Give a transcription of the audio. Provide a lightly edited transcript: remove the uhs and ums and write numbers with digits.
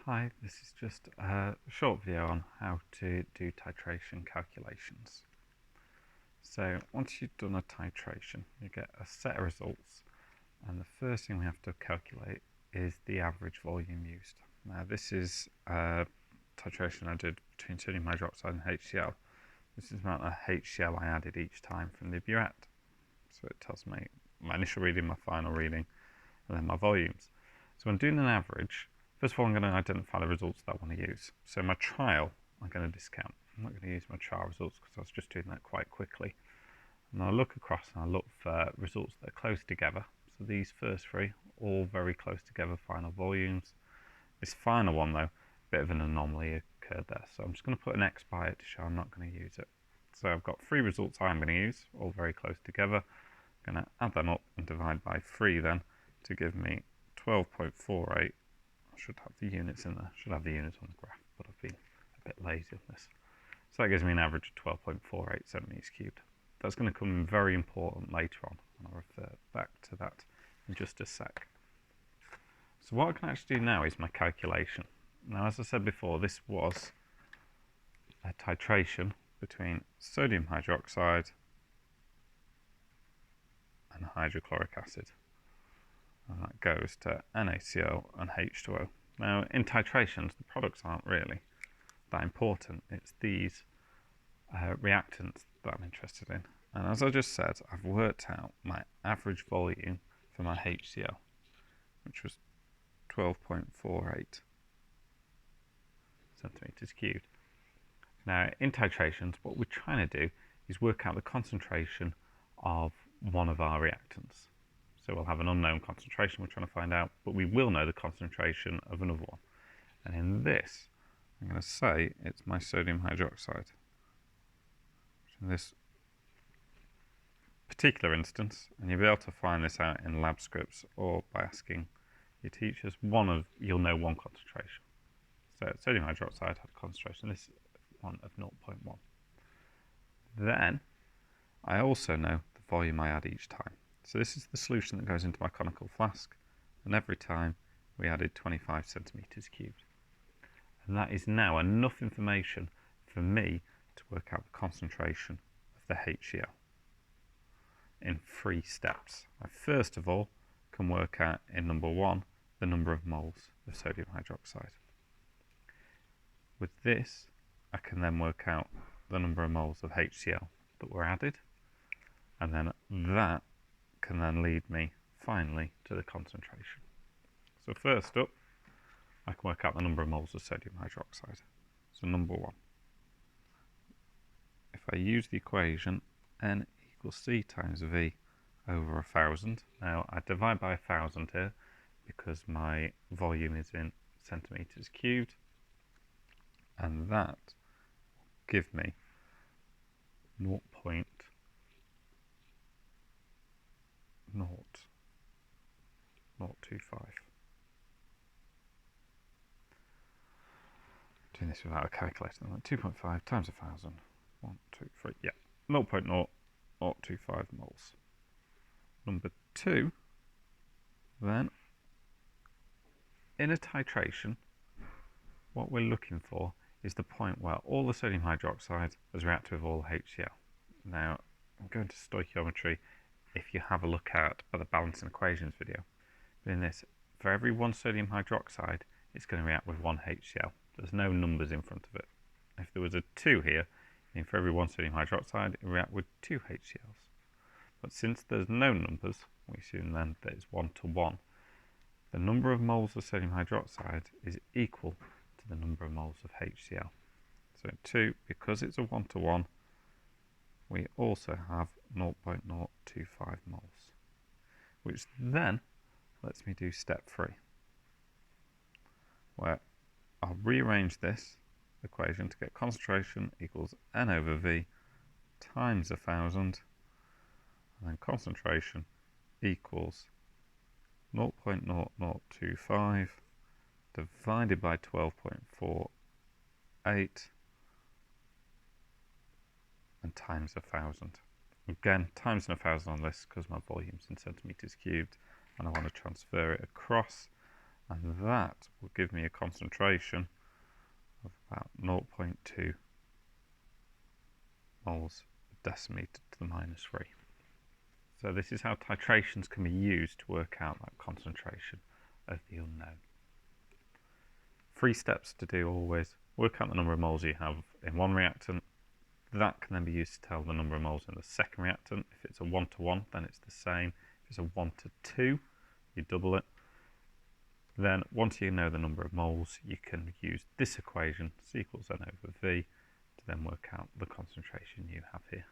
Hi, this is just a short video on how to do titration calculations. So once you've done a titration, you get a set of results, and the first thing we have to calculate is the average volume used. Now this is a titration I did between sodium hydroxide and HCl. This is the amount of HCl I added each time from the burette. So it tells me my initial reading, my final reading, and then my volumes. So when doing an average, first of all, I'm going to identify the results that I want to use. So my trial, I'm going to discount. I'm not going to use my trial results because I was just doing that quite quickly. And I'll look across and I'll look for results that are close together. So these first three, all very close together, final volumes. This final one though, a bit of an anomaly occurred there. So I'm just going to put an X by it to show I'm not going to use it. So I've got three results I'm going to use, all very close together. I'm going to add them up and divide by 3 then to give me 12.48. I should have the units in there, should have the units on the graph, but I've been a bit lazy on this. So that gives me an average of 12.48 centimetres cubed. That's going to come very important later on, and I'll refer back to that in just a sec. So what I can actually do now is my calculation. Now, as I said before, this was a titration between sodium hydroxide and hydrochloric acid. And that goes to NaCl and H2O. Now, in titrations, the products aren't really that important. It's these reactants that I'm interested in. And as I just said, I've worked out my average volume for my HCl, which was 12.48 centimetres cubed. Now, in titrations, what we're trying to do is work out the concentration of one of our reactants. So we'll have an unknown concentration we're trying to find out, but we will know the concentration of another one. And in this, I'm going to say it's my sodium hydroxide. In this particular instance, and you'll be able to find this out in lab scripts or by asking your teachers, you'll know one concentration. So sodium hydroxide had a concentration, this one of 0.1. Then, I also know the volume I add each time. So this is the solution that goes into my conical flask, and every time we added 25 centimetres cubed. And that is now enough information for me to work out the concentration of the HCl in 3 steps. I first of all can work out in number 1 the number of moles of sodium hydroxide. With this, I can then work out the number of moles of HCl that were added, and then that can then lead me finally to the concentration. So first up, I can work out the number of moles of sodium hydroxide. So number 1, if I use the equation N equals C times V over 1,000, now I divide by 1,000 here because my volume is in centimetres cubed, and that will give me 0.025. Doing this without a calculator, 2.5 times 1,000, 1, 2, 3, yeah, 0.0025 moles. Number 2, then, in a titration, what we're looking for is the point where all the sodium hydroxide has reacted with all the HCl. Now, I'm going to stoichiometry if you have a look at the balancing equations video. But in this, for every 1 sodium hydroxide, it's going to react with 1 HCl. There's no numbers in front of it. If there was a 2 here, then for every 1 sodium hydroxide, it would react with 2 HCls. But since there's no numbers, we assume then that it's 1 to 1. The number of moles of sodium hydroxide is equal to the number of moles of HCl. So 2, because it's a 1 to 1, we also have 0.025 moles, which then lets me do step 3, where I'll rearrange this equation to get concentration equals N over V times 1,000, and then concentration equals 0.0025 divided by 12.48 and times 1,000. Again, times 1,000 on this because my volume's in centimetres cubed and I want to transfer it across, and that will give me a concentration of about 0.2 moles per decimeter to the -3. So this is how titrations can be used to work out that concentration of the unknown. 3 steps to do always. Work out the number of moles you have in one reactant. That can then be used to tell the number of moles in the second reactant. If it's a 1-to-1, then it's the same. If it's a 1-to-2, you double it. Then once you know the number of moles, you can use this equation, C equals N over V, to then work out the concentration you have here.